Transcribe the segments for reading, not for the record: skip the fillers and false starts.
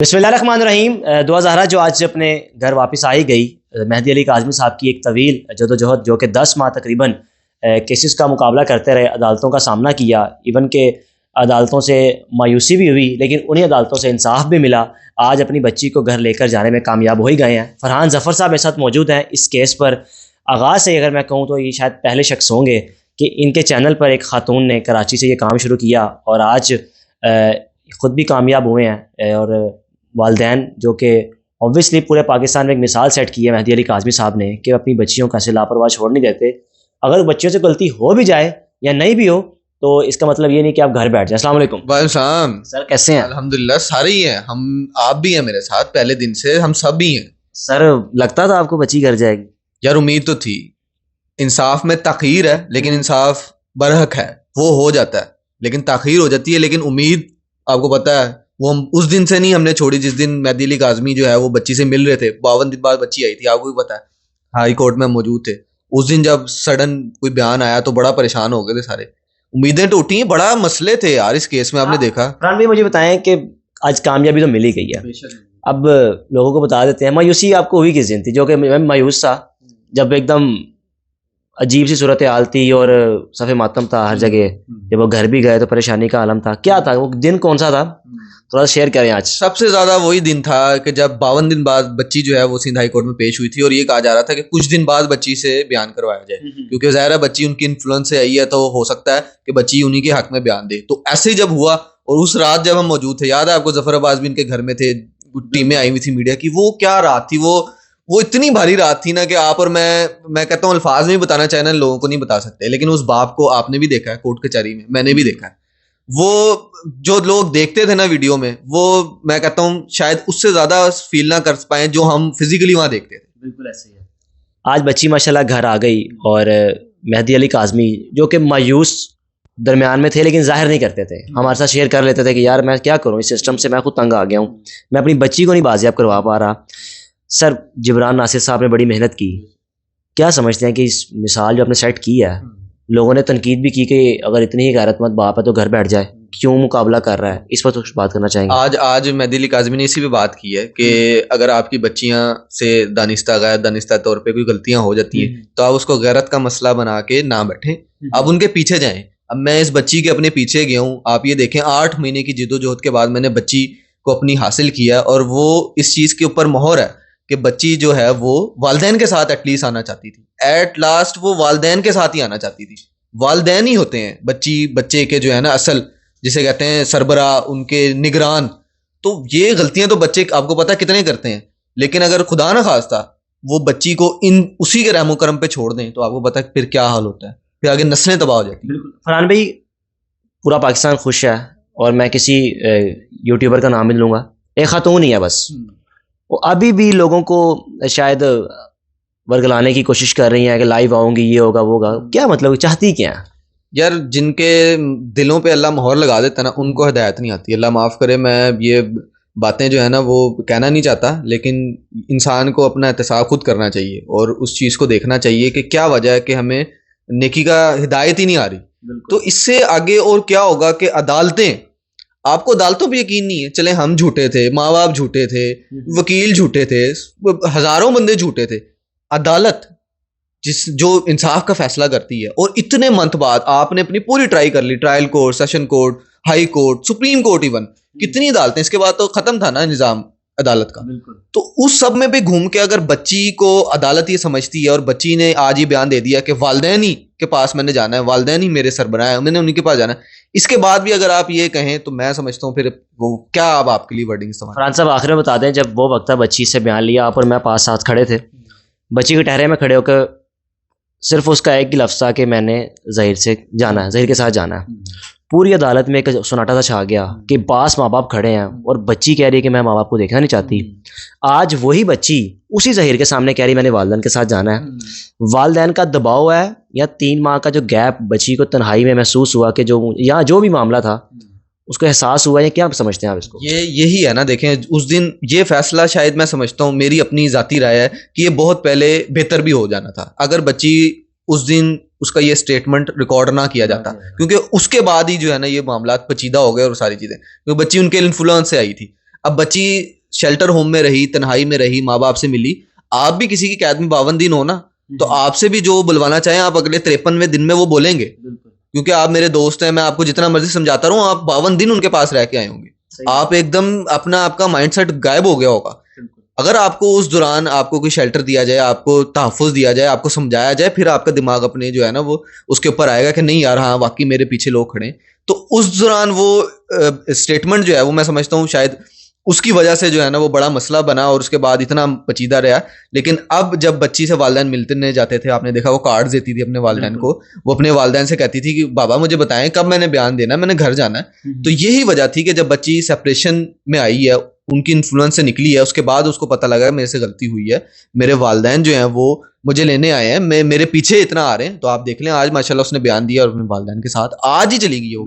بسم اللہ الرحمن الرحیم. دعا زہرا جو آج اپنے گھر واپس آئی گئی، مہدی علی کاظمی صاحب کی ایک طویل جدوجہد جو کہ 10 ماہ تقریباً کیسز کا مقابلہ کرتے رہے، عدالتوں کا سامنا کیا، ایون کہ عدالتوں سے مایوسی بھی ہوئی لیکن انہی عدالتوں سے انصاف بھی ملا. آج اپنی بچی کو گھر لے کر جانے میں کامیاب ہو ہی گئے ہیں. فرحان ظفر صاحب میرے ساتھ موجود ہیں. اس کیس پر آغاز سے اگر میں کہوں تو یہ شاید پہلے شخص ہوں گے کہ ان کے چینل پر ایک خاتون نے کراچی سے یہ کام شروع کیا اور آج خود بھی کامیاب ہوئے ہیں، اور والدین جو کہ اوبویسلی پورے پاکستان میں ایک مثال سیٹ کی ہے مہدی علی کاظمی صاحب نے کہ اپنی بچیوں کا ایسے لاپرواہ چھوڑ نہیں دیتے. اگر بچیوں سے غلطی ہو بھی جائے یا نہیں بھی ہو تو اس کا مطلب یہ نہیں کہ آپ گھر بیٹھ جائیں. السلام علیکم. وعلیکم السلام سر کیسے ہیں؟ الحمدللہ سارے ہی ہیں، ہم آپ بھی ہیں میرے ساتھ پہلے دن سے، ہم سب بھی ہیں. سر لگتا تھا آپ کو بچی گھر جائے گی؟ یار امید تو تھی، انصاف میں تاخیر ہے لیکن انصاف برحق ہے، وہ ہو جاتا ہے لیکن تاخیر ہو جاتی ہے. لیکن امید آپ کو پتہ ہے وہ ہم اس دن سے نہیں ہم نے چھوڑی جس دن مہدی علی کاظمی جو ہے وہ بچی سے مل رہے تھے. 52 دن بعد بچی آئی تھی، آپ کو بھی پتہ ہے، ہائی کورٹ میں موجود تھے. اس دن جب سڈن کوئی بیان آیا تو بڑا پریشان ہو گئے تھے سارے، امیدیں ٹوٹی ہیں، بڑا مسئلے تھے یار اس کیس میں. آپ نے دیکھا فرحان بھائی مجھے بتائیں کہ آج کامیابی تو مل ہی گئی ہے، اب لوگوں کو بتا دیتے ہیں مایوسی آپ کو ہوئی کس دن تھی؟ جو کہ میں مایوس تھا جب ایک دم عجیب سی صورتحال تھی اور صف ماتم تھا ہر جگہ. جب وہ گھر بھی گئے تو پریشانی کا عالم تھا. کیا تھا وہ دن، کون سا تھا؟ تھوڑا شیئر کریں. آج سب سے زیادہ وہی دن تھا کہ جب 52 دن بعد بچی جو ہے وہ سندھ ہائی کورٹ میں پیش ہوئی تھی اور یہ کہا جا رہا تھا کہ کچھ دن بعد بچی سے بیان کروایا جائے، کیونکہ ظاہر ہے بچی ان کی انفلوئنس سے آئی ہے تو ہو سکتا ہے کہ بچی انہی کے حق میں بیان دے. تو ایسے ہی جب ہوا اور اس رات جب ہم موجود تھے، یاد ہے آپ کو ظفر عباس بھی ان کے گھر میں تھے، ٹیمیں آئی ہوئی تھی میڈیا کی. وہ کیا رات تھی، وہ اتنی بھاری رات تھی نا کہ آپ اور میں کہتا ہوں الفاظ میں بتانا چاہنا لوگوں کو نہیں بتا سکتے. لیکن اس باپ کو آپ نے بھی دیکھا ہے کورٹ کچہری میں نے بھی دیکھا ہے. وہ جو لوگ دیکھتے تھے نا ویڈیو میں، وہ میں کہتا ہوں شاید اس سے زیادہ فیل نہ کر پائیں جو ہم فزیکلی وہاں دیکھتے تھے. بالکل ایسے ہی ہے. آج بچی ماشاءاللہ گھر آ گئی اور مہدی علی کاظمی جو کہ مایوس درمیان میں تھے لیکن ظاہر نہیں کرتے تھے، ہمارے ساتھ شیئر کر لیتے تھے کہ یار میں کیا کروں، اس سسٹم سے میں خود تنگ آ گیا ہوں، میں اپنی بچی کو نہیں بازیاب کروا پا رہا. سر جبران ناصر صاحب نے بڑی محنت کی، کیا سمجھتے ہیں کہ اس مثال جو آپ نے سیٹ کی ہے، لوگوں نے تنقید بھی کی کہ اگر اتنی ہی غیرت مند باپ ہے تو گھر بیٹھ جائے، کیوں مقابلہ کر رہا ہے؟ اس پر تو کچھ بات کرنا چاہیں گے. آج مہدی علی کاظمی نے اسی پہ بات کی ہے کہ اگر آپ کی بچیاں سے دانستہ غیر دانستہ طور پہ کوئی غلطیاں ہو جاتی ہیں تو آپ اس کو غیرت کا مسئلہ بنا کے نہ بیٹھیں، آپ ان کے پیچھے جائیں. اب میں اس بچی کے اپنے پیچھے گیا ہوں، آپ یہ دیکھیں 8 مہینے کی جدوجہد کے بعد میں نے بچی کو اپنی حاصل کیا، اور وہ اس چیز کے اوپر مہر ہے کہ بچی جو ہے وہ والدین کے ساتھ ایٹ لیسٹ آنا چاہتی تھی. ایٹ لاسٹ وہ والدین کے ساتھ ہی آنا چاہتی تھی. والدین ہی ہوتے ہیں بچے کے جو ہے نا اصل، جسے کہتے ہیں سربراہ، ان کے نگران. تو یہ غلطیاں تو بچے آپ کو پتہ کتنے کرتے ہیں، لیکن اگر خدا نہ خواستہ وہ بچی کو اسی کے رحم و کرم پہ چھوڑ دیں تو آپ کو پتہ پھر کیا حال ہوتا ہے، پھر آگے نسلیں تباہ ہو جاتی ہیں. بالکل. فرحان بھائی پورا پاکستان خوش ہے، اور میں کسی یوٹیوبر کا نام نہیں لوں گا، ایک خاتون ہی ہے بس، وہ ابھی بھی لوگوں کو شاید ورگلانے کی کوشش کر رہی ہیں کہ لائیو آؤں گی، یہ ہوگا وہ ہوگا. کیا مطلب چاہتی کیا ہے؟ یار جن کے دلوں پہ اللہ مہر لگا دیتا نا ان کو ہدایت نہیں آتی. اللہ معاف کرے، میں یہ باتیں جو ہے نا وہ کہنا نہیں چاہتا، لیکن انسان کو اپنا احتساب خود کرنا چاہیے اور اس چیز کو دیکھنا چاہیے کہ کیا وجہ ہے کہ ہمیں نیکی کا ہدایت ہی نہیں آ رہی. تو اس سے آگے اور کیا ہوگا کہ عدالتیں، آپ کو عدالتوں پہ یقین نہیں ہے، چلیں ہم جھوٹے تھے، ماں باپ جھوٹے تھے، وکیل جھوٹے تھے، ہزاروں بندے جھوٹے تھے، عدالت جو انصاف کا فیصلہ کرتی ہے، اور اتنے منتھ بعد آپ نے اپنی پوری ٹرائی کر لی، trial court, session court, high court, supreme court, even کتنی عدالتیں، اس کے بعد تو ختم تھا نا نظام عدالت کا. تو اس سب میں بھی گھوم کے اگر بچی کو عدالت یہ سمجھتی ہے، اور بچی نے آج یہ بیان دے دیا کہ والدین ہی کے پاس میں نے جانا ہے، والدین ہی میرے سربراہ ہیں، میں نے انہیں کے پاس جانا ہے، اس کے بعد بھی اگر آپ یہ کہیں تو میں سمجھتا ہوں پھر وہ کیا اب آپ کے لیے ورڈنگ استعمال. فرحان صاحب آخر میں بتا دیں، جب وہ وقت تھا بچی سے بیان لیا، آپ اور میں پاس ساتھ کھڑے تھے، بچی کے ٹہرے میں کھڑے ہو کر صرف اس کا ایک ہی لفظ تھا کہ میں نے ظہیر سے جانا ہے، ظہیر کے ساتھ جانا ہے. پوری عدالت میں ایک سناٹا سا چھا گیا کہ پاس ماں باپ کھڑے ہیں اور بچی کہہ رہی ہے کہ میں ماں باپ کو دیکھنا نہیں چاہتی. آج وہی بچی اسی ظہیر کے سامنے کہہ رہی میں نے والدین کے ساتھ جانا ہے. والدین کا دباؤ ہے یا 3 ماہ کا جو گیپ بچی کو تنہائی میں محسوس ہوا کہ جو بھی معاملہ تھا اس کو احساس ہوا، یا کیا سمجھتے ہیں آپ اس کو؟ یہی ہے نا، دیکھیں اس دن یہ فیصلہ شاید میں سمجھتا ہوں، میری اپنی ذاتی رائے ہے کہ یہ بہت پہلے بہتر بھی ہو جانا تھا اگر بچی اس دن اس کا یہ سٹیٹمنٹ ریکارڈ نہ کیا جاتا، کیونکہ اس کے بعد ہی جو ہے نا یہ معاملات پیچیدہ ہو گئے اور ساری چیزیں، کیونکہ بچی ان کے انفلوئنس سے آئی تھی. اب بچی شیلٹر ہوم میں رہی, تنہائی میں رہی, ماں باپ سے ملی, آپ بھی کسی کی قید میں 52 دن ہو نا, تو آپ سے بھی جو بلوانا چاہیں آپ اگلے 53ویں دن میں وہ بولیں گے, کیونکہ آپ میرے دوست ہیں, میں آپ کو جتنا مرضی سمجھاتا رہوں, آپ 52 دن ان کے پاس رہ کے آئے ہوں گے, آپ ایک دم آپ کا مائنڈ سیٹ غائب ہو گیا ہوگا. اگر آپ کو اس دوران آپ کو کوئی شیلٹر دیا جائے, آپ کو تحفظ دیا جائے, آپ کو سمجھایا جائے, پھر آپ کا دماغ اپنے جو ہے نا وہ اس کے اوپر آئے گا کہ نہیں یار ہاں واقعی میرے پیچھے لوگ کھڑے ہیں. تو اس دوران وہ اسٹیٹمنٹ جو ہے وہ میں سمجھتا ہوں شاید اس کی وجہ سے جو ہے نا وہ بڑا مسئلہ بنا اور اس کے بعد اتنا پیچیدہ رہا. لیکن اب جب بچی سے والدین ملتے جاتے تھے, آپ نے دیکھا وہ کارڈز دیتی تھی اپنے والدین کو, وہ اپنے والدین سے کہتی تھی کہ بابا مجھے بتائیں کب میں نے بیان دینا ہے, میں نے گھر جانا ہے. تو یہی وجہ تھی کہ جب بچی سپریشن میں آئی ہے, ان کی انفلوئنس سے نکلی ہے, اس کے بعد اس کو پتہ لگا میرے سے غلطی ہوئی ہے, میرے والدین جو ہیں وہ مجھے لینے آئے ہیں, میرے پیچھے اتنا آ رہے ہیں. تو آپ دیکھ لیں آج ماشاء اللہ اس نے بیان دیا اور اپنے والدین کے ساتھ آج ہی چلی گئی وہ.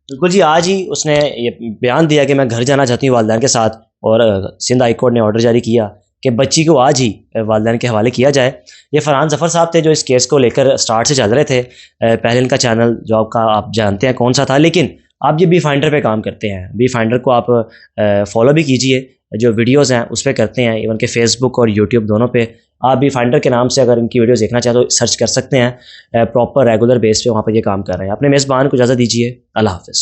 بالکل جی, آج ہی اس نے یہ بیان دیا کہ میں گھر جانا چاہتی ہوں والدین کے ساتھ, اور سندھ ہائی کورٹ نے آرڈر جاری کیا کہ بچی کو آج ہی والدین کے حوالے کیا جائے. یہ فرحان ظفر صاحب تھے جو اس کیس کو لے کر سٹارٹ سے چل رہے تھے. پہلے ان کا چینل جو آپ جانتے ہیں کون سا تھا, لیکن آپ یہ بی فائنڈر پہ کام کرتے ہیں. بی فائنڈر کو آپ فالو بھی کیجئے, جو ویڈیوز ہیں اس پہ کرتے ہیں, ایون کہ فیس بک اور یوٹیوب دونوں پہ. آپ بی فائنڈر کے نام سے اگر ان کی ویڈیوز دیکھنا چاہیں تو سرچ کر سکتے ہیں. پراپر ریگولر بیس پہ وہاں پہ یہ کام کر رہے ہیں. اپنے میزبان کو اجازت دیجیے, اللہ حافظ.